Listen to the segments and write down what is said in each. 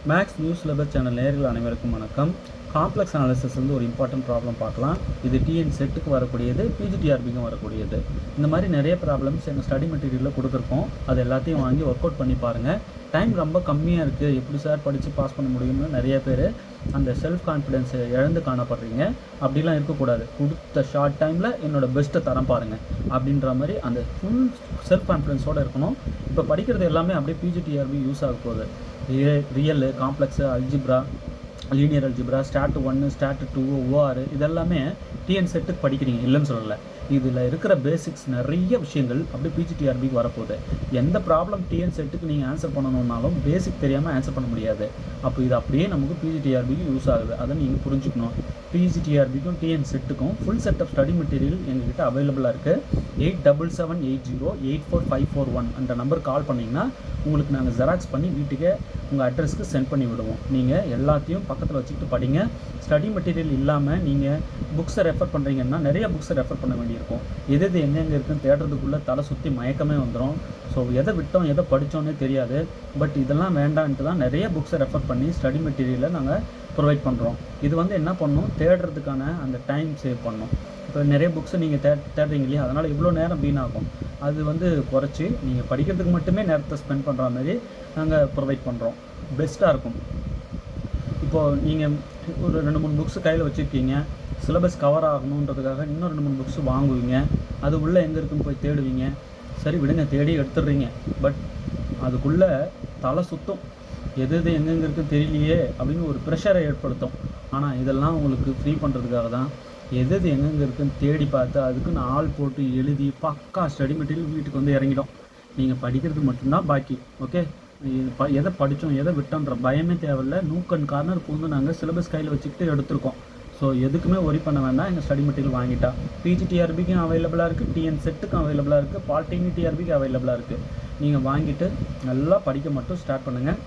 Maths news syllabus channel நேயர்கள் அனைவருக்கும் வணக்கம். காம்ப்ளெக்ஸ் அனாலிசிஸ் வந்து ஒரு இம்பார்ட்டன்ட் ப்ராப்ளம் பார்க்கலாம். இது டிஎன் செட்டுக்கு வரக்கூடியது, பிஜிடிஆர்பிக்கும் வரக்கூடியது. இந்த மாதிரி நிறைய ப்ராப்ளம்ஸ் எங்கள் ஸ்டடி மெட்டீரியலில் கொடுத்துருக்கோம். அது எல்லாத்தையும் வாங்கி ஒர்க் அவுட் பண்ணி பாருங்கள். டைம் ரொம்ப கம்மியாக இருக்குது, எப்படி சார் படித்து பாஸ் பண்ண முடியும்னு நிறைய பேர் அந்த செல்ஃப் கான்ஃபிடென்ஸை இழந்து காணப்படுறீங்க. அப்படிலாம் இருக்கக்கூடாது. கொடுத்த ஷார்ட் டைமில் என்னோடய பெஸ்ட்டை தரம் பாருங்கள் அப்படின்ற மாதிரி அந்த ஃபுல் செல்ஃப் கான்ஃபிடென்ஸோடு இருக்கணும். இப்போ படிக்கிறது எல்லாமே அப்படியே பிஜிடிஆர்பி யூஸ் ஆக போகுது. Real, complex, algebra, linear algebra, start 1, start 2, OR இதெல்லாமே டிஎன் செட்டுக்கு படிக்கிறீங்க, இல்லைன்னு சொல்லலை. இதில் இருக்கிற பேசிக்ஸ் நிறைய விஷயங்கள் அப்படியே பிஜிடிஆர்பிக்கு வரப்போகுது. எந்த ப்ராப்ளம் டிஎன் செட்டுக்கு நீங்கள் ஆன்சர் பண்ணணுன்னாலும் பேசிக் தெரியாமல் ஆன்சர் பண்ண முடியாது. அப்போ இது அப்படியே நமக்கு பிஜிடிஆர்பிக்கு யூஸ் ஆகுது. அதை நீங்கள் புரிஞ்சுக்கணும். பிஜிடிஆர்பிக்கும் டிஎன் செட்டுக்கும் full set of study material எங்ககிட்ட அவைலபிளாக இருக்குது. 8778084541 அந்த நம்பர் கால் பண்ணிங்கன்னா உங்களுக்கு நாங்கள் ஜெராக்ஸ் பண்ணி வீட்டுக்கே உங்கள் அட்ரஸ்க்கு சென்ட் பண்ணி விடுவோம். நீங்கள் எல்லாத்தையும் பக்கத்தில் வச்சுக்கிட்டு படிங்க. ஸ்டடி மெட்டீரியல் இல்லாமல் நீங்கள் புக்ஸை ரெஃபர் பண்ணுறீங்கன்னா நிறைய புக்ஸை ரெஃபர் பண்ண வேண்டியிருக்கும். எது எங்கெங்கே இருக்குன்னு தேடுறதுக்குள்ளே தலை சுற்றி மயக்கமே வந்துடும். ஸோ எதை விட்டோம் எதை படித்தோன்னே தெரியாது. பட் இதெல்லாம் வேண்டான்ட்டு தான் நிறைய புக்ஸை ரெஃபர் பண்ணி ஸ்டடி மெட்டீரியலை நாங்கள் ப்ரொவைட் பண்ணுறோம். இது வந்து என்ன பண்ணணும், தேடுறதுக்கான அந்த டைம் சேவ் பண்ணணும். இப்போ நிறைய புக்ஸை நீங்கள் தேடுறீங்க இல்லையா, அதனால் இவ்வளோ நேரம் வீணாகும். அது வந்து குறைச்சி நீங்கள் படிக்கிறதுக்கு மட்டுமே நேரத்தை ஸ்பெண்ட் பண்ணுற மாதிரி நாங்கள் ப்ரொவைட் பண்ணுறோம். பெஸ்ட்டாக இருக்கும். இப்போது நீங்கள் ஒரு 2-3 புக்ஸு கையில் வச்சுருக்கீங்க, சிலபஸ் கவர் ஆகணுன்றதுக்காக இன்னும் 2-3 புக்ஸ் வாங்குவீங்க. அது உள்ளே எங்கே இருக்குன்னு போய் தேடுவீங்க. சரி விடுங்க, தேடி எடுத்துடுறீங்க. பட் அதுக்குள்ளே தலை சுத்தம், எது எங்கெங்கே இருக்குன்னு தெரியலையே அப்படின்னு ஒரு ப்ரெஷரை ஏற்படுத்தும். ஆனால் இதெல்லாம் உங்களுக்கு ஃப்ரீ பண்ணுறதுக்காக தான் எது எங்கெங்கே இருக்குன்னு தேடி பார்த்து அதுக்குன்னு ஆள் போட்டு எழுதி பக்கா ஸ்டடி மெட்டீரியல் வீட்டுக்கு வந்து இறங்கிடும். நீங்கள் படிக்கிறது மட்டும்தான் பாக்கி. ஓகே, எதை படித்தோம் எதை விட்டோன்ற பயமே தேவையில்லை. நூக்கன் கார்னர் பூந்து நாங்கள் சிலபஸ் கையில் வச்சுக்கிட்டு எடுத்திருக்கோம். ஸோ எதுக்குமே ஒரி பண்ண வேண்டாம். எங்கள் ஸ்டடி மெட்டீரியல் வாங்கிட்டா பிஜிடிஆர்பிக்கும் அவைலபிளாக இருக்குது, டிஎன் செட்டுக்கும் அவைலபிளாக இருக்குது, பாலிடெக்னிக் அவைலபிளாக இருக்குது. நீங்கள் வாங்கிட்டு நல்லா படிக்க மட்டும் ஸ்டார்ட் பண்ணுங்கள்.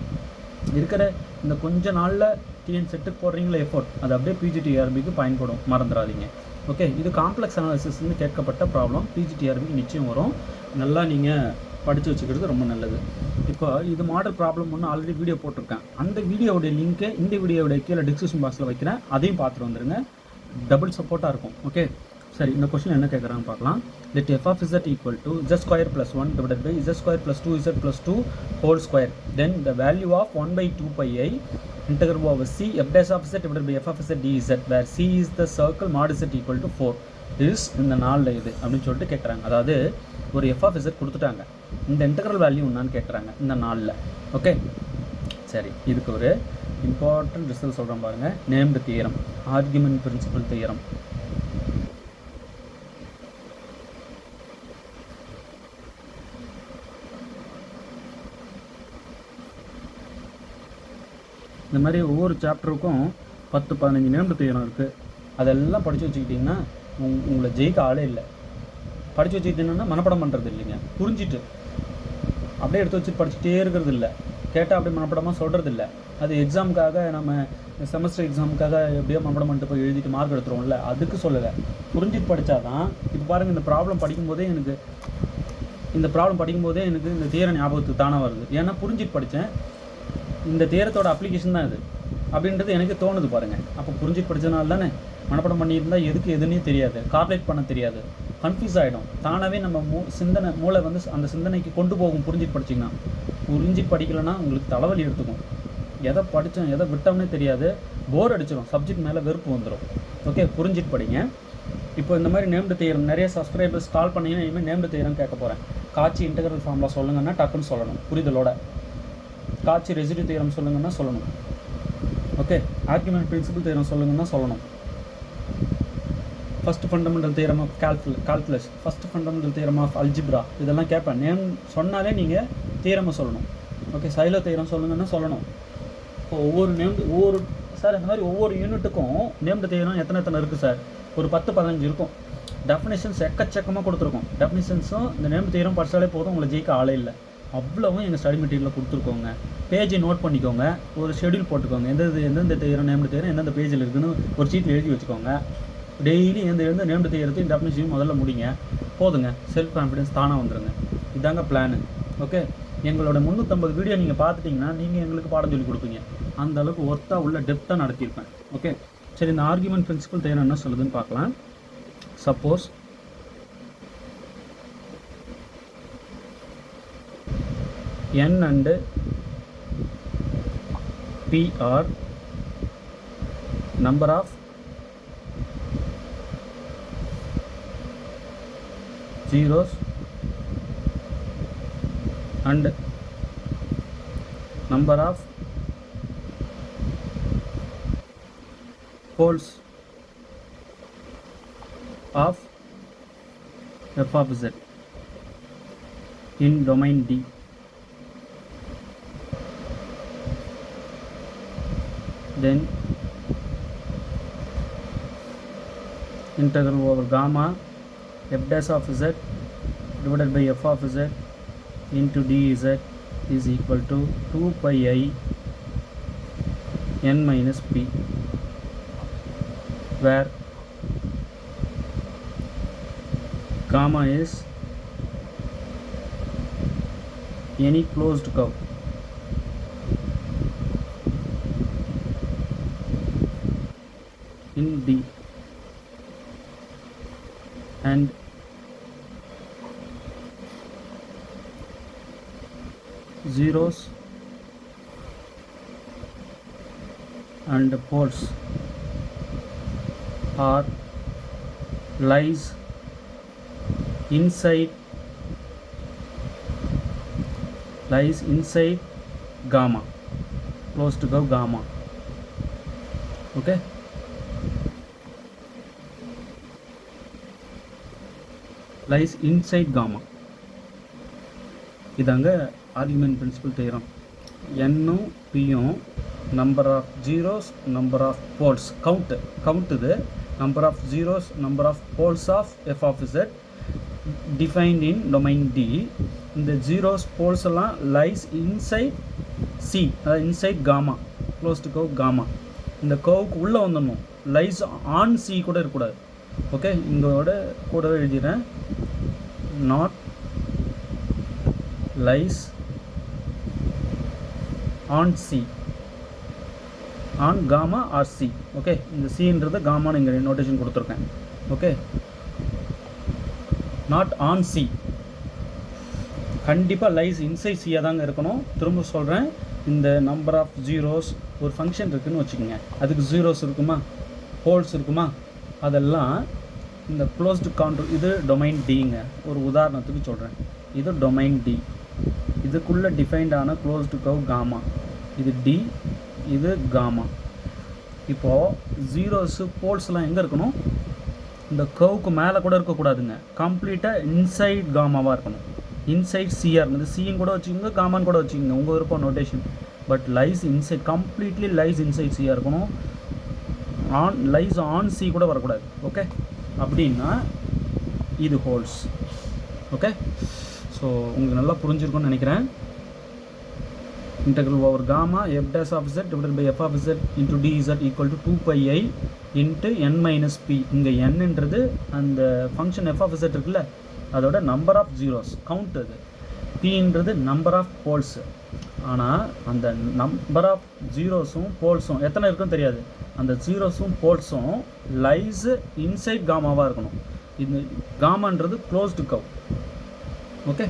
இருக்கிற இந்த கொஞ்ச நாளில் டிஎன் செட்டுக்கு போடுறீங்களா எஃபோர்ட், அது அப்படியே பிஜிடிஆர்பிக்கு பயன்படும், மறந்துடாதீங்க. ஓகே, இது காம்ப்ளெக்ஸ் அனாலிசிஸ்ன்னு கேட்கப்பட்ட ப்ராப்ளம். பிஜிடிஆர்பிக்கு நிச்சயம் வரும். நல்லா நீங்கள் படித்து வச்சுக்கிறது ரொம்ப நல்லது. இப்போ இது மாடல் ப்ராப்ளம் ஒன்று ஆல்ரெடி வீடியோ போட்டிருக்கேன். அந்த வீடியோடைய லிங்க்கை இந்த வீடியோடைய கீழே டிஸ்கிரிப்ஷன் பாக்ஸில் வைக்கிறேன். அதையும் பார்த்துட்டு வந்துடுங்க. டபுள் சப்போர்ட்டாக இருக்கும். ஓகே, சரி, இந்த கொஸ்டின் என்ன கேட்குறான்னு பார்க்கலாம். let f of z equal to z square plus 1 divided by z square plus 2z plus 2 whole square. Then the value of 1 by 2 pi I integral over c f dash of z divided by f of z dz where c is the circle mod z equal to 4 is இந்த நாளில் இது அப்படின்னு சொல்லிட்டு கேட்குறாங்க. அதாவது ஒரு f of z கொடுத்துட்டாங்க, இந்த இன்டெக்ரல் வேல்யூ என்னான்னு கேட்குறாங்க இந்த நாளில். ஓகே, சரி, இதுக்கு ஒரு இம்பார்ட்டன்ட் ரிசல்ட் சொல்கிறேன் பாருங்கள். Named theorem, argument principle theorem. இந்த மாதிரி ஒவ்வொரு சாப்டருக்கும் 10-15 நேம்டு தியரம் இருக்குது. அதெல்லாம் படித்து வச்சுக்கிட்டிங்கன்னா உங்களை ஜெயிக்க ஆளே இல்லை. படித்து வச்சுக்கிட்டீங்கன்னா மனப்படம் பண்ணுறது இல்லைங்க, புரிஞ்சிட்டு அப்படியே எடுத்து வச்சு படிச்சுட்டே இருக்கிறது இல்லை. கேட்டால் அப்படியே மனப்படமாக சொல்கிறது இல்லை. அது எக்ஸாமுக்காக நம்ம செமஸ்டர் எக்ஸாமுக்காக எப்படியோ மனப்படம் பண்ணிட்டு போய் எழுதிட்டு மார்க் எடுத்துருவோம்ல, அதுக்கு சொல்லலை. புரிஞ்சிட்டு படித்தா தான். இப்போ பாருங்கள், இந்த ப்ராப்ளம் படிக்கும்போதே எனக்கு இந்த தியரம் ஞாபகத்துக்கு தானே வருது. ஏன்னா புரிஞ்சிட்டு படித்தேன். இந்த தியரத்தோட அப்ளிகேஷன் தான் இது அப்படின்றது எனக்கு தோணுது பாருங்கள். அப்போ புரிஞ்சிட்டு படித்ததுனால தானே. மனப்படம் பண்ணியிருந்தால் எதுக்கு எதுன்னே தெரியாது, கார்லேட் பண்ண தெரியாது, கன்ஃபியூஸ் ஆகிடும். தானாகவே நம்ம மூளை வந்து அந்த சிந்தனைக்கு கொண்டு போகும். புரிஞ்சிட்டு படிச்சிங்கன்னா. புரிஞ்சிட்டு படிக்கலைன்னா உங்களுக்கு தலைவலி எடுத்துக்கும். எதை படித்தோம் எதை விட்டோம்னே தெரியாது, போர் அடிச்சிடும், சப்ஜெக்ட் மேலே வெறுப்பு வந்துடும். ஓகே, புரிஞ்சிட்டு படிங்க. இப்போ இந்த மாதிரி நேம்டு தியரம் நிறைய சப்ஸ்கிரைபர்ஸ் கால் பண்ணிங்கன்னா இனிமேல் நேம்டு தியரம் கேட்க போகிறேன். காட்சி இன்டெக்ரல் ஃபார்முலா சொல்லுங்கன்னா டக்குன்னு சொல்லணும் புரிதலோட. காட்சி ரெசிடியூ தியரம் சொல்லுங்கன்னா சொல்லணும். ஓகே, ஆர்குமெண்ட் பிரின்சிபல் தியரம் சொல்லுங்கன்னா சொல்லணும். First fundamental theorem of calculus, first fundamental theorem of algebra, இதெல்லாம் கேட்பேன். நேம் சொன்னாலே நீங்கள் தியரமை சொல்லணும். ஓகே, சைலோ தியரம் சொல்லுங்கன்னா சொல்லணும். இப்போ ஒவ்வொரு சார் இந்த மாதிரி ஒவ்வொரு யூனிட்டுக்கும் நேம்டு தியரம் எத்தனை இருக்குது சார்? ஒரு 10-15 இருக்கும். டெஃபினேஷன்ஸ் எக்கச்சக்கமாக கொடுத்துருக்கோம். டெஃபினேஷன்ஸும் இந்த நேம்டு தியரம் படித்தாலே போதும், உங்களை ஜெயிக்க ஆளே இல்லை. அவ்வளவும் எங்கள் ஸ்டடி மெட்டீரியலில் கொடுத்துருக்கோங்க. பேஜை நோட் பண்ணிக்கோங்க, ஒரு ஷெடியூல் போட்டுக்கோங்க. எந்தெந்த தியரம் நேம்டு தியரம் எந்தெந்த பேஜில் இருக்குன்னு ஒரு சீட்டில் எழுதி வச்சுக்கோங்க. டெய்லி எந்த நேம்டு தியரத்தையும் டெஃபினேஷனையும் முதல்ல முடிங்க. போதுங்க, செல்ஃப் கான்ஃபிடென்ஸ் தானாக வந்துடுங்க. இதாங்க பிளானு. ஓகே, எங்களோட 350 வீடியோ நீங்கள் பார்த்துட்டிங்கன்னா நீங்கள் எங்களுக்கு பாடம் சொல்லி கொடுப்பீங்க. அந்த அளவுக்கு ஒர்த்தாக உள்ள டெப்த்தாக நடத்தியிருப்பேன். ஓகே, சரி, இந்த ஆர்குமெண்ட் பிரின்சிபல் தேவை என்ன சொல்லுதுன்னு பார்க்கலாம். Suppose n and p are number of zeros and number of poles of f of z in domain D. Then integral over gamma f dash of z divided by f of z into dz is equal to 2 pi I n minus p, where gamma is any closed curve in D and zeros and poles are lies inside gamma, closed curve gamma. Okay, lies inside gamma. இதாங்க argument principle theorem. என்னும் பியும் number of zeros, number of poles, count இது number of zeros, number of poles of F of Z defined in domain D. இந்த zeros poles எல்லாம் lies inside C, அதாவது inside gamma, closed curve gamma. இந்த கர்வுக்கு உள்ளே வந்துடணும், lies on C கூட இருக்கக்கூடாது. ஓகே, இங்கோட கூடவே எழுதிடுறேன், not lies on C, on gamma or C. Okay, இந்த Cன்றது காமான்னு இங்கே நோட்டேஷன் கொடுத்துருக்கேன். ஓகே, நாட் ஆன் C, கண்டிப்பாக லைஸ் இன்சைட் சியாக தாங்க இருக்கணும். திரும்ப சொல்கிறேன், இந்த நம்பர் ஆஃப் ஜீரோஸ் ஒரு ஃபங்க்ஷன் இருக்குதுன்னு வச்சுக்கோங்க, அதுக்கு ஜீரோஸ் இருக்குமா, ஹோல்ஸ் இருக்குமா, அதெல்லாம் இந்த க்ளோஸ்டு கான்ட்ரோல். இது டொமைன் டிங்க, ஒரு உதாரணத்துக்கு சொல்கிறேன். இது டொமைன் டி, இதுக்குள்ளே டிஃபைன்டான க்ளோஸ்டு கர்வ் காமா. இது டி, இது காமா. இப்போது ஜீரோஸு போல்ஸ்லாம் எங்கே இருக்கணும், இந்த கர்வுக்கு மேலே கூட இருக்கக்கூடாதுங்க, கம்ப்ளீட்டாக இன்சைட் காமாவாக இருக்கணும். இன்சைட் சிஆர் இருந்தது, சியும் கூட வச்சுக்கோங்க, காமான்னு கூட வச்சுக்கோங்க, உங்கள் விருப்பம் notation. But lies inside, completely lies inside சியாக இருக்கணும். ஆன் லைஸ் ஆன் சி கூட வரக்கூடாது. ஓகே, அப்படின்னா இது ஹோல்ஸ். ஓகே, ஸோ உங்களுக்கு நல்லா புரிஞ்சிருக்கும்னு நினைக்கிறேன். integral over gamma f dash of z divided by f of z into dz equal to 2 pi I into n minus p. இங்கே nன்றது அந்த ஃபங்க்ஷன் f of z இருக்குல்ல, அதோட நம்பர் ஆஃப் ஜீரோஸ் கவுண்ட். அது pன்றது number of poles. ஆனால் அந்த number of ஜீரோஸும் போல்ஸும் எத்தனை இருக்குன்னு தெரியாது. அந்த ஜீரோஸும் போல்ஸும் லைஸ் இன்சைட் காமாவாக இருக்கணும். இந்த காமான்றது க்ளோஸ்டு கர்வ். ஓகே,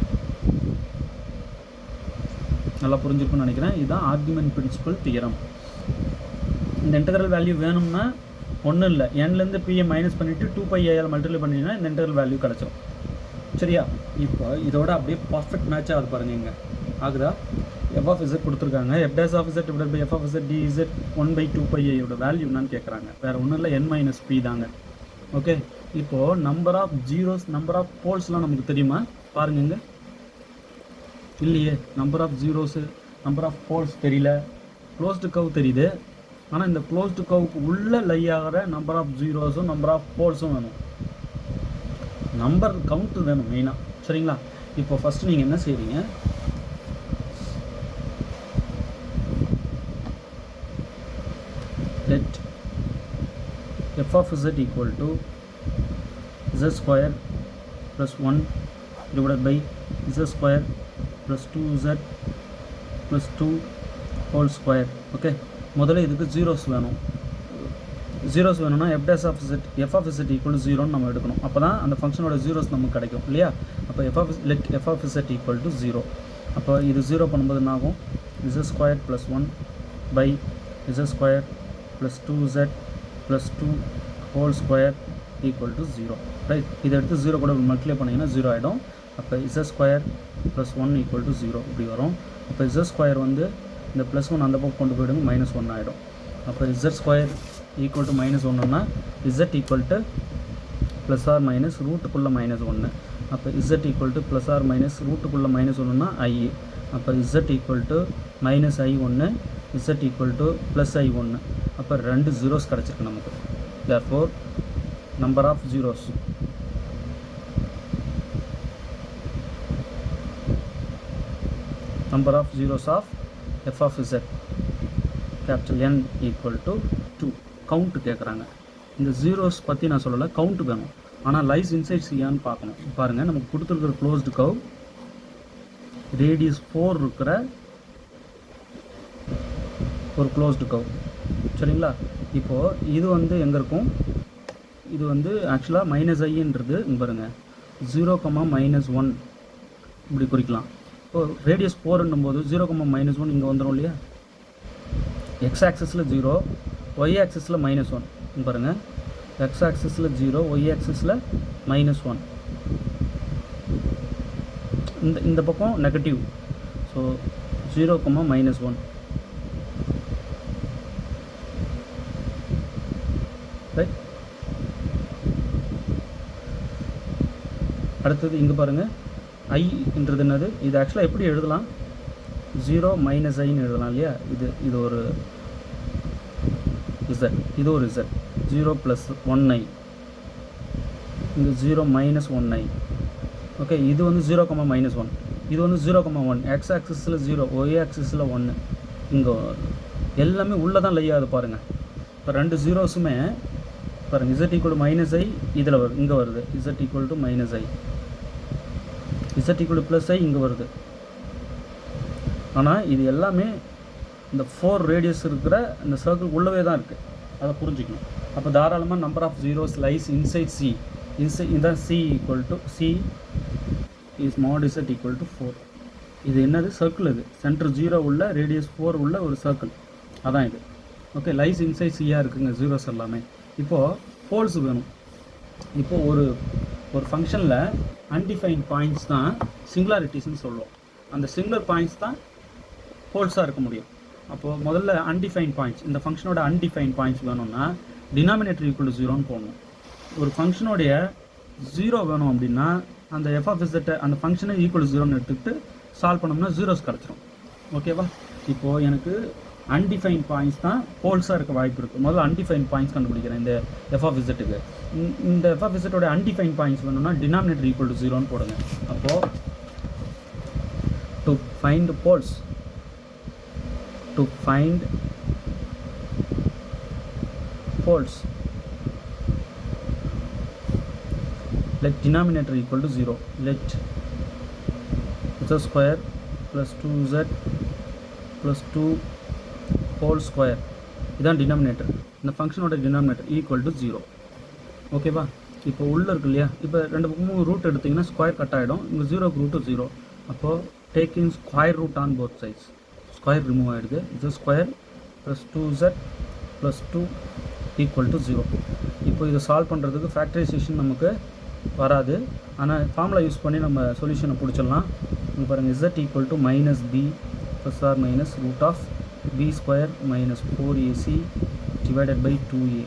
நல்லா புரிஞ்சிருக்குன்னு நினைக்கிறேன். இதுதான் ஆர்குமெண்ட் பிரின்சிபல் தியரம். இந்த இன்டெக்ரல் வேல்யூ வேணும்னா ஒன்றும் இல்லை, என்லேருந்து பியை மைனஸ் பண்ணிவிட்டு 2 pi ஐயால் மல்டிப்ளை பண்ணிங்கன்னா இந்த இன்டெக்ரல் வேல்யூ கிடச்சிடும். சரியா? இப்போ இதோட அப்படியே பர்ஃபெக்ட் மேட்ச் ஆகுது பாருங்கள். இங்கே ஆகுதா? எஃப் ஆஃப் இசட் கொடுத்துருக்காங்க, F dash of Z divided by F of Z D Z 1/2 pi ஐயோட வேல்யூ என்னன்னு கேட்குறாங்க. வேறு ஒன்றும் இல்லை, n minus p தாங்க. ஓகே, இப்போது number of zeros, number of போல்ஸ்லாம் நமக்கு தெரியுமா? பாருங்க, இல்லையே. Number of zeros, number of poles தெரியல, க்ளோஸ்டு கர்வ் தெரியுது. ஆனால் இந்த க்ளோஸ்டு கர்வுக்கு உள்ளே லை ஆகிற நம்பர் ஆஃப் ஜீரோஸும் நம்பர் ஆஃப் போல்ஸும் வேணும், நம்பர் கவுண்ட்டு வேணும் மெயினாக. சரிங்களா? இப்போ ஃபஸ்ட்டு நீங்கள் என்ன செய்வீங்க, let f of z equal to z square plus 1 divided by z square plus 2z plus 2 whole square. Okay, முதல்ல இதுக்கு ஜீரோஸ் வேணும். ஜீரோஸ் வேணும்னா எஃப் ஆஃப் இசட் ஈக்குவல் 0ன்னு நம்ம எடுக்கணும். அப்போ தான் அந்த ஃபங்க்ஷனோட ஜீரோஸ் நமக்கு கிடைக்கும் இல்லையா. அப்போ f of z equal to 0. அப்போ இது 0 பண்ணும்போது என்ன ஆகும்? z square plus 1 by z square plus 2z plus 2 whole square equal to 0. Right, இதை எடுத்து 0 கூட மல்டிப்ளை பண்ணிங்கன்னா 0 ஆகிடும். அப்போ z square plus 1 equal to 0 இப்படி வரும். அப்போ z ஸ்கொயர் வந்து இந்த ப்ளஸ் 1 அந்த பக்கம் கொண்டு போய்டுங்க, -1 ஆகிடும். அப்போ z ஸ்கொயர் ஈக்குவல் டு -1னா z equal to plus or minus ரூட்டுக்குள்ளே -1. அப்போ z equal to plus or minus ரூட்டுக்குள்ளே -1னா I. அப்போ z equal to -I1, z equal to plus I1. அப்போ 2 ஜீரோஸ் கிடச்சிருக்கு நமக்கு. Therefore number of zeros of f of z capital N equal to 2. Count கேட்குறாங்க. இந்த ஜீரோஸ் பற்றி நான் சொல்லலை, கவுண்ட் வேணும். ஆனால் லைஸ் இன்சைட் சியான்னு பார்க்கணும். பாருங்கள், நமக்கு கொடுத்துருக்கிற க்ளோஸ்டு கர்வ் ரேடியஸ் 4 இருக்கிற ஒரு க்ளோஸ்டு கர்வ், சரிங்களா. இப்போது இது வந்து எங்கே இருக்கும்? இது வந்து ஆக்சுவலாக -iன்றது இங்கே பாருங்கள் 0, -1 இப்படி குறிக்கலாம். இப்போது ரேடியஸ் 4ன்னும் போது 0, -1 இங்கே வந்துடும் இல்லையா. எக்ஸ் ஆக்சிஸில் 0, ஒய் ஆக்சிஸில் -1 பாருங்கள். எக்ஸ் ஆக்சிஸில் 0, ஒய் ஆக்சிஸில் -1. இந்த பக்கம் நெகட்டிவ். ஸோ 0, -1. ரைட். அடுத்தது இங்கே பாருங்கள், ஐன்றது என்னது? இது ஆக்சுவலாக எப்படி எழுதலாம்? 0 -iன்னு எழுதலாம் இல்லையா. இது ஒரு z, இது ஒரு z. 0 + 1i, இங்கே 0 -1i. ஓகே, இது வந்து 0, -1. இது வந்து 0, 1. எக்ஸ் ஆக்சிஸில் 0, ஒய் ஆக்சிஸில் 1. இங்கே எல்லாமே உள்ளே தான் லையாது பாருங்கள். இப்போ 2 ஜீரோஸுமே பாருங்கள், z ஈக்குவல் டு -i இதில் வருது, இங்கே வருது. z equal to -i, z equal to +i இங்கே வருது. ஆனால் இது எல்லாமே இந்த 4 ரேடியஸ் இருக்கிற இந்த சர்க்கிள் உள்ளவே தான் இருக்குது. அதை புரிஞ்சுக்கணும். அப்போ தாராளமாக number of zeros lies inside C. இதான் C equal to C is mod z equal to 4. இது என்னது? சர்க்கிள். இது சென்டர் 0 உள்ள ரேடியஸ் 4 உள்ள ஒரு சர்க்கிள், அதான் இது. ஓகே, லைஸ் இன்சைட் சியாக இருக்குங்க ஜீரோஸ் எல்லாமே. இப்போது போல்ஸ் வேணும். இப்போது ஒரு ஃபங்க்ஷனில் அன்டிஃபைன்ட் பாயிண்ட்ஸ் தான் சிங்குலாரிட்டிஸ்ன்னு சொல்லுவோம். அந்த சிங்குலர் பாயிண்ட்ஸ் தான் போல்ஸாக இருக்க முடியும். அப்போது முதல்ல அன்டிஃபைன் பாயிண்ட்ஸ், இந்த ஃபங்க்ஷனோட அன்டிஃபைன் பாயிண்ட்ஸ் வேணும்னா டினாமினேட்டர் ஈக்குவல் டு 0ன்னு போடணும். ஒரு ஃபங்க்ஷனோடைய 0 வேணும் அப்படின்னா அந்த எஃப் ஆஃப் இசட்டை அந்த ஃபங்க்ஷனை ஈக்குவல் டு 0ன்னு எடுத்துக்கிட்டு சால்வ் பண்ணோம்னா ஜீரோஸ் கிடச்சிரும். ஓகேவா? இப்போது எனக்கு அன்டிஃபைன் பாயிண்ட்ஸ் தான் போல்ஸாக இருக்க வாய்ப்பு இருக்குது. முதல்ல அன்டிஃபைன் பாயிண்ட்ஸ் கண்டுபிடிக்கிறேன் இந்த எஃப் ஆஃப் இசட்டுக்கு. இந்த எஃப் ஆஃப் இசட்டோட அன்டிஃபைன் பாயிண்ட்ஸ் வேணும்னா டினாமினேட்டர் ஈக்குவல் டு 0ன்னு போடுங்க. அப்போது to find poles, let denominator equal to 0. Let z square plus 2z plus 2 whole square, இதான் டினாமினேட்டர். இந்த ஃபங்க்ஷனோட டினாமினேட்டர் ஈக்குவல் டு 0. ஓகேவா? இப்போ உள்ளே இருக்கு இல்லையா, இப்போ ரெண்டு பக்கமும் ரூட் எடுத்திங்கன்னா ஸ்கொயர் கட் ஆகிடும். இங்கே 0க்கு ரூட்டு 0. அப்போது taking square root on both sides, square remove ஆகிடுது. z square plus 2z plus 2 equal to 0. இப்போ இதை சால்வ் பண்ணுறதுக்கு ஃபேக்டரைசேஷன் நமக்கு வராது, ஆனால் ஃபார்முலா யூஸ் பண்ணி நம்ம சொல்யூஷனை பிடிச்சிடலாம். இங்கே பாருங்கள், z equal to -b plus or minus root of b square minus 4ac divided by 2a.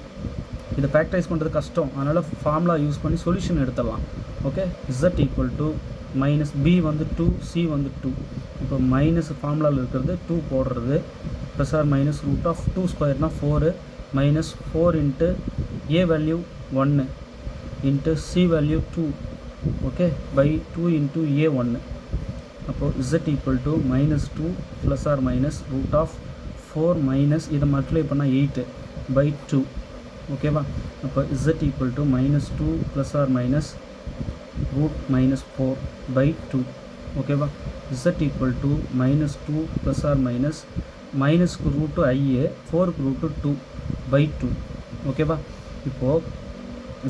இதை ஃபேக்டரைஸ் பண்ணுறது கஷ்டம், அதனால் ஃபார்முலா யூஸ் பண்ணி சொல்யூஷன் எடுத்துடலாம். Okay, z equal to -b வந்து 2, c வந்து 2. இப்போ மைனஸ் ஃபார்முலாவில் இருக்கிறது 2 போடுறது, plus or minus root of 2 ஸ்கொயர்னால் 4 minus 4 into a value 1 into c value 2. Okay, by 2 into a 1. அப்போது z equal to -2 plus or minus root of 4 minus இதை multiply பண்ணால் 8 பை 2. ஓகேவா? அப்போ z equal to -2 plus or minus root -4 by 2. ஓகேவா. z equal to -2 plus or minus மைனஸ்க்கு root IA 4க்கு root 2/2. ஓகேவா. இப்போது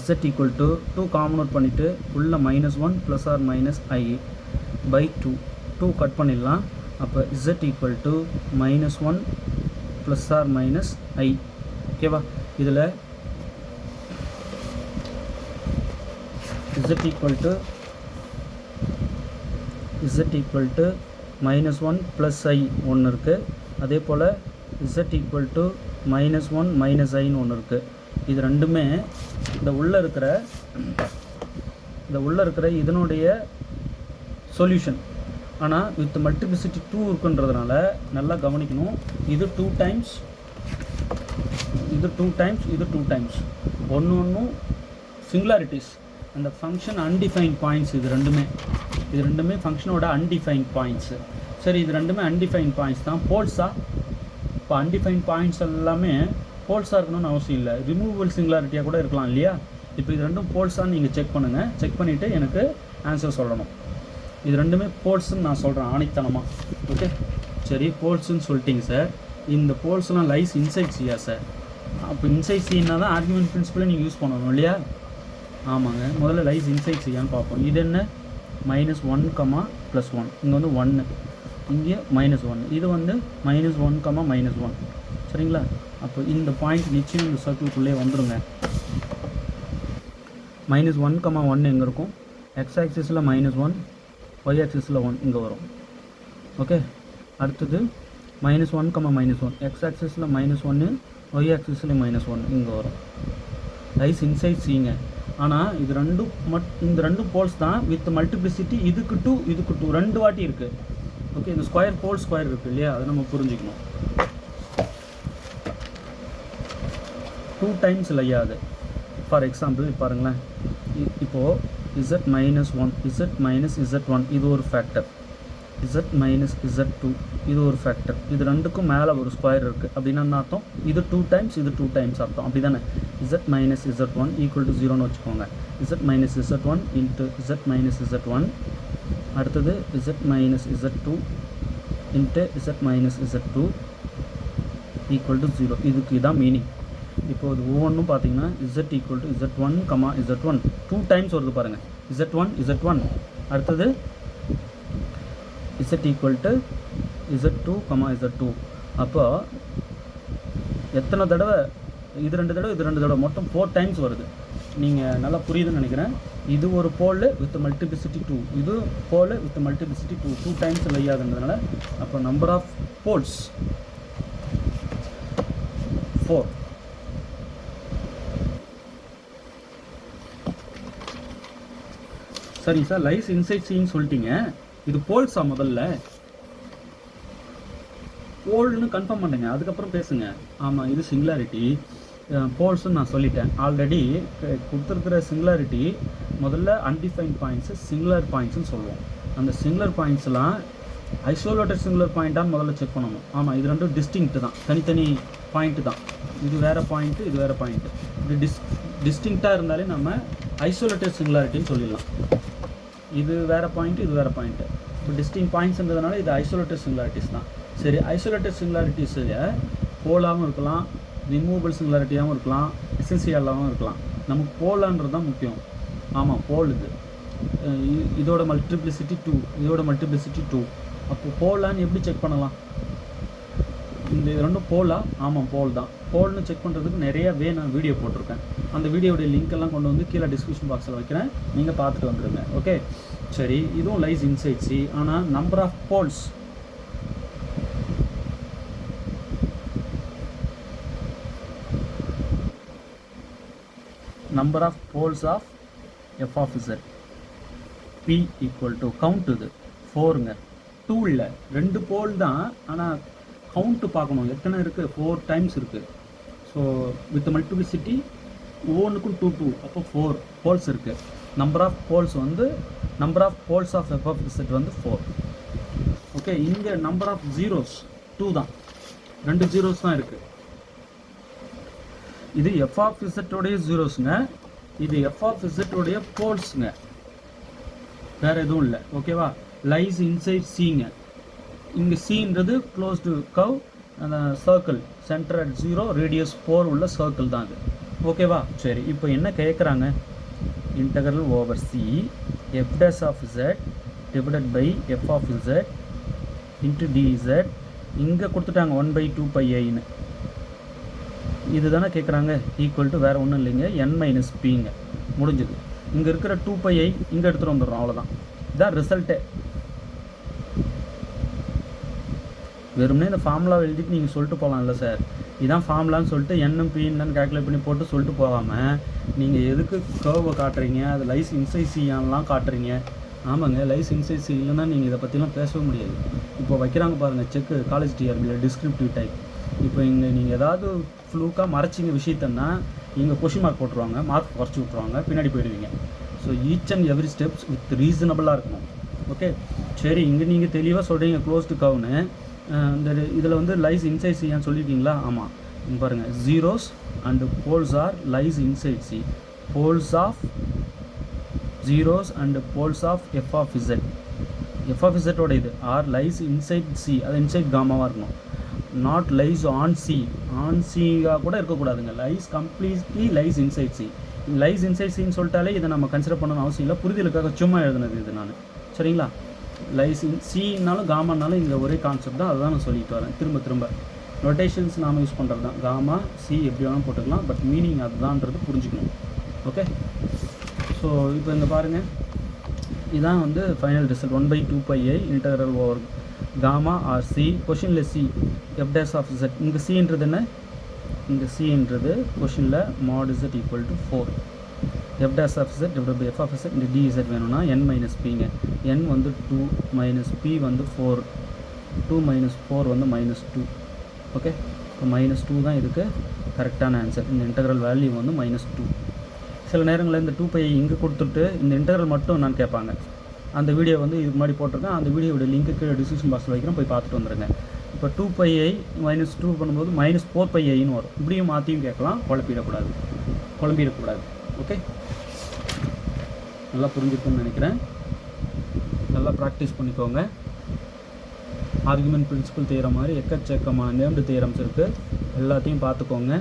z equal to 2 common out பண்ணிவிட்டு உள்ள -1 ப்ளஸ் ஆர் மைனஸ் ஐஏ/2 2 கட் பண்ணிடலாம். அப்போ z equal to -1 plus or minus I. ஓகேவா. இதில் z equal to -1 plus I ஒன்று இருக்குது. அதே போல் z ஈக்குவல் டு -1 மைனஸ் ஐன்னு ஒன்று இருக்குது. இது ரெண்டுமே இந்த உள்ளே இருக்கிற இதனுடைய சொல்யூஷன். ஆனால் வித் மல்டிப்ளிசிட்டி 2 இருக்குன்றதுனால நல்லா கவனிக்கணும். இது 2 டைம்ஸ், இது 2 டைம்ஸ், இது 2 டைம்ஸ். ஒன்றும் சிங்குலாரிட்டிஸ். அந்த ஃபங்க்ஷன் அன்டிஃபைன்ட் பாயிண்ட்ஸ். இது ரெண்டுமே ஃபங்க்ஷனோட அன்டிஃபைன்ட் பாயிண்ட்ஸு. சரி, இது ரெண்டுமே அன்டிஃபைன்ட் பாயிண்ட்ஸ் தான். போல்ஸாக இப்போ அன்டிஃபைன்ட் பாயிண்ட்ஸ் எல்லாமே போல்ஸாக இருக்கணும்னு அவசியம் இல்லை. ரிமூவபிள் சிங்குலாரிட்டியாக கூட இருக்கலாம் இல்லையா. இப்போ இது ரெண்டும் போல்ஸாக நீங்கள் செக் பண்ணுங்கள். செக் பண்ணிவிட்டு எனக்கு ஆன்சர் சொல்லணும். இது ரெண்டுமே போல்ஸ்ன்னு நான் சொல்கிறேன் ஆணித்தனமாக. ஓகே, சரி, போல்ஸுன்னு சொல்லிட்டீங்க சார். இந்த போல்ஸ்லாம் லைஸ் இன்சைட் சியா சார்? அப்போ இன்சைட் சின்னா தான் ஆர்குமெண்ட் பிரின்சிபலை நீங்கள் யூஸ் பண்ணணும் இல்லையா. ஆமாங்க, முதல்ல லைஸ் இன்சைட் சியான்னு பார்ப்போம். இது என்ன -1, +1. இங்கே வந்து 1, இங்கே -1. இது வந்து -1, -1. சரிங்களா. அப்போ இந்த பாயிண்ட் நிச்சயம் இந்த சர்க்கிள்குள்ளே வந்துடுங்க. -1, 1 எங்கே இருக்கும்? எக்ஸ் ஆக்சிஸில் -1, ஒய் ஆக்சிஸில் 1 இங்கே வரும். ஓகே, அடுத்தது -1, -1 எக்ஸ் ஆக்சிஸில் -1, ஒய் ஆக்சிஸில் -1 இங்கே வரும். லைஸ் இன்சைட் சிங்க. ஆனால் இது இந்த ரெண்டும் போல்ஸ் தான் வித் மல்டிப்ளிசிட்டி. இதுக்கு 2 2 வாட்டி இருக்குது. ஓகே, இந்த ஸ்கொயர் போல் ஸ்கொயர் இருக்குது இல்லையா, அதை நம்ம புரிஞ்சுக்கணும். 2 டைம்ஸ் இல்லையாது. ஃபார் எக்ஸாம்பிள் பாருங்களேன். இப்போது z -1, z -z1 இது ஒரு ஃபேக்டர், z -z2 இது ஒரு ஃபேக்டர். இது ரெண்டுக்கும் மேலே ஒரு ஸ்கொயர் இருக்குது. அப்படின்னா என்ன அர்த்தம்? இது 2 டைம்ஸ், இது 2 டைம்ஸ் அர்த்தம். அப்படி தானே. z -z1 ஈக்குவல் டு 0ன்னு வச்சுக்கோங்க. z -z1 into z -z1. அடுத்தது z -z2 into z -z2 equal to 0. இதுக்கு இதான் மீனிங். இப்போது ஒவ்வொன்றும் பார்த்தீங்கன்னா z equal to z1, z1 2 times வருது பாருங்கள். z1. அடுத்தது z equal to z2, z2. அப்போ எத்தனை தடவை? இது 2 தடவை, இது 2 தடவை, மொத்தம் 4 டைம்ஸ் வருது. நீங்கள் நல்லா புரியுதுன்னு நினைக்கிறேன். இது ஒரு போல் வித் மல்டிப்ளிசிட்டி 2, இது போல் வித் மல்டிப்ளிசிட்டி 2 டைம்ஸ் இல்லையாதுன்றதுனால அப்போ நம்பர் ஆஃப் போல்ஸ் 4. சரி சார், லைஸ் இன்சைட் சின்னு சொல்லிட்டீங்க. இது போல்ஸா? முதல்ல போல்னு கன்ஃபார்ம் பண்ணுங்க, அதுக்கப்புறம் பேசுங்க. ஆமாம், இது சிங்குலாரிட்டி போல்ஸ்ன்னு நான் சொல்லிட்டேன் ஆல்ரெடி. கொடுத்துருக்கிற சிங்குலாரிட்டி முதல்ல அன்டிஃபைன்ட் பாயிண்ட்ஸு சிங்குலர் பாயிண்ட்ஸ்னு சொல்லுவோம். அந்த சிங்குலர் பாயிண்ட்ஸ்லாம் ஐசோலேட்டட் சிங்குலர் பாயிண்ட்டான்னு முதல்ல செக் பண்ணணும். ஆமாம், இது ரெண்டும் டிஸ்டிங்க்ட்டு தான், தனித்தனி பாயிண்ட்டு தான். இது வேறு பாயிண்ட்டு, இது வேறு பாயிண்ட்டு. இது டிஸ்டிங்க்டாக இருந்தாலே நம்ம ஐசோலேட்டட் சிங்குலாரிட்டின்னு சொல்லிடலாம். இது வேறு பாயிண்ட்டு, இது வேறு பாயிண்ட்டு. இப்போ டிஸ்டிங் பாயிண்ட்ஸ்ன்றதுனால இது ஐசோலேட்டட் சிங்குலாரிட்டிஸ் தான். சரி, ஐசோலேட்டட் சிங்குலாரிட்டிஸில் போலாகவும் இருக்கலாம், ரிமூவபிள் சிங்குலாரிட்டியாகவும் இருக்கலாம், எசென்சியலாகவும் இருக்கலாம். நமக்கு போலான்றது தான் முக்கியம். ஆமாம், போல் இது. இதோட மல்டிப்ளிசிட்டி 2, இதோட மல்டிப்ளிசிட்டி 2. அப்போ போலான்னு எப்படி செக் பண்ணலாம்? இந்த ரெண்டும் போலா? ஆமாம், போல் தான். போல்னு செக் பண்ணுறதுக்கு நிறையவே நான் வீடியோ போட்டிருக்கேன். அந்த வீடியோடைய லிங்க் எல்லாம் கொண்டு வந்து கீழே டிஸ்கிரிப்ஷன் பாக்ஸில் வைக்கிறேன், நீங்கள் பார்த்துட்டு வந்துடுங்க. ஓகே, சரி, இதுவும் லைஸ் இன்சைட் சி. ஆனால் number of poles number of poles of f of z p equal to count இது 4ங்க. 2 இல்லை, 2 போல் தான். ஆனால் கவுண்ட்டு பார்க்கணும், எத்தனை இருக்குது? 4 டைம்ஸ் இருக்குது. ஸோ வித் மல்டிப்ளிசிட்டி ஒவ்வொன்றுக்கும் 2 2, அப்போ 4 போல்ஸ் இருக்குது. நம்பர் ஆஃப் போல்ஸ் வந்து number of poles of f of z வந்து 4. ஓகே, இங்கே நம்பர் ஆஃப் ஜீரோஸ் 2 தான், 2 ஜீரோஸ் தான் இருக்குது. இது f of z உடைய ஜீரோஸுங்க, இது f of z உடைய போல்ஸுங்க, வேறு எதுவும் இல்லை. ஓகேவா? லைஸ் இன்சைட் சீங்க. இங்கே சீன்றது க்ளோஸ்டு கவ், அந்த சர்க்கிள் சென்டர் அட் 0 ரேடியஸ் 4 உள்ள சர்க்கிள் தான் அது. ஓகேவா? சரி, இப்போ என்ன கேட்குறாங்க, integral over C F dash of z divided by F of z into டிz. இங்கே கொடுத்துட்டாங்க 1/2πiன்னு. இது தானே கேட்குறாங்க. ஈக்குவல் டு வேறு ஒன்றும் இல்லைங்க, n மைனஸ் பிங்க. முடிஞ்சது. இங்கே இருக்கிற 2πi இங்கே எடுத்துகிட்டு வந்துடுறோம், அவ்வளோதான். இதான் ரிசல்ட்டே. வெறும்னே இந்த ஃபார்முலா எழுதிட்டு நீங்கள் சொல்லிட்டு போகலாம்ல சார், இதான் ஃபார்முலான்னு சொல்லிட்டு என்னும் பின்னு கால்குலேட் பண்ணி போட்டு சொல்லிட்டு போகாமல் நீங்கள் எதுக்கு கர்வை காட்டுறீங்க, அது லைஸ் இன்சைசியான்லாம் காட்டுறீங்க. ஆமாங்க, லைஸ் இன்சைசி இல்லைன்னா நீங்கள் இதை பற்றிலாம் பேசவே முடியாது. இப்போ வைக்கிறாங்க பாருங்கள் செக்கு காலேஜ் டிஆர்பியில் டிஸ்கிரிப்டிவ் டைப். இப்போ இங்கே நீங்கள் ஏதாவது ஃப்ளூக்காக மறைச்சிங்க விஷயத்தன்னா இங்கே கொஷின் மார்க் போட்டுருவாங்க, மார்க் குறைச்சி விட்ருவாங்க, பின்னாடி போயிடுவீங்க. So each and every steps with ரீசனபிளாக இருக்கணும். ஓகே, சரி. இங்கே நீங்கள் தெளிவாக சொல்கிறீங்க க்ளோஸ்டு கவுன்னு. இந்த இதில் வந்து லைஸ் இன்சைட் சியான்னு சொல்லியிருக்கீங்களா? ஆமாம். இங்கே பாருங்கள், zeros and poles or lies inside C. Poles of zeros and poles of F of Z. எஃப் ஆஃப் இசட்டோட இது ஆர் லைஸ் இன்சைட் சி, அது இன்சைட் காமாவாக இருக்கணும். Not lies on C. On சியாக கூட இருக்கக்கூடாதுங்க. Lies completely lies inside C. Lies inside சின்னு சொல்லிட்டாலே இதை நம்ம கன்சிடர் பண்ணணும்னு அவசியம் இல்லை, புரிதலுக்காக சும்மா எழுதுனது இது நான். சரிங்களா? லைஸ் சின்னாலும் காமானாலும் இங்கே ஒரே கான்செப்ட் தான், அதுதான் நான் சொல்லிட்டு வரேன் திரும்ப திரும்ப. நொட்டேஷன்ஸ் நாம் யூஸ் பண்ணுறது தான். காமா சி எப்படி வேணாலும் போட்டுக்கலாம், பட் மீனிங் அதுதான்றது புரிஞ்சுக்கணும். ஓகே, ஸோ இப்போ இங்கே பாருங்கள், இதுதான் வந்து final result. 1/2πi integral over gamma or C. கொஷினில் C F dash of z. இங்கே சின்றது என்ன? இங்கே சின்றது கொஷினில் mod z equal to 4. F dash of z divide by F of z. இந்த dz வேணும்னா n மைனஸ் பிங்க. n வந்து 2 மைனஸ் p வந்து 4. 2 மைனஸ் 4 வந்து -2. ஓகே, இப்போ -2 தான் இதுக்கு கரெக்டான ஆன்சர். இந்த இன்டகரல் வேல்யூ வந்து -2. சில நேரங்களில் இந்த 2πi இங்கே கொடுத்துட்டு இந்த இன்டகரல் மட்டும் நான் கேட்பாங்க. அந்த வீடியோ வந்து இதுக்கு முன்னாடி போட்டிருக்கேன், அந்த வீடியோட லிங்க்கு கீழே டிஸ்கிரிப்ஷன் பாக்ஸில் வைக்கிறேன், போய் பார்த்துட்டு வந்துடுங்க. இப்போ 2πi -2 பண்ணும்போது -4πiன்னு வரும். இப்படியும் மாற்றியும் கேட்கலாம், குழம்பிடக்கூடாது. ஓகே, நல்லா புரிஞ்சுக்கணும்னு நினைக்கிறேன். நல்லா ப்ராக்டிஸ் பண்ணிக்கோங்க. ஆர்குமெண்ட் பிரின்சிபல் தேர மாதிரி எக்கச்சக்கமான நேம்டு தியரம்ஸ் இருக்குது, எல்லாத்தையும் பார்த்துக்கோங்க.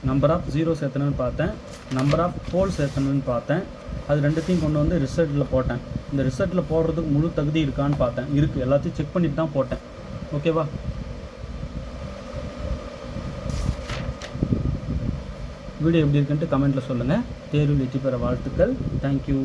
நம்பர் ஆஃப் ஜீரோஸ் எத்தனைன்னு பார்த்தேன், நம்பர் ஆஃப் போல்ஸ் எத்தனைன்னு பார்த்தேன். அது ரெண்டுத்தையும் கொண்டு வந்து ரிசல்ட்டில் போட்டேன். இந்த ரிசல்ட்டில் போடுறதுக்கு முழு தகுதி இருக்கான்னு பார்த்தேன். இருக்குது, எல்லாத்தையும் செக் பண்ணிட்டு தான் போட்டேன். ஓகேவா? வீடியோ எப்படி இருக்குன்ட்டு கமெண்ட்டில் சொல்லுங்கள். தேர்வில் வெற்றி பெற வாழ்த்துக்கள். தேங்க்யூ.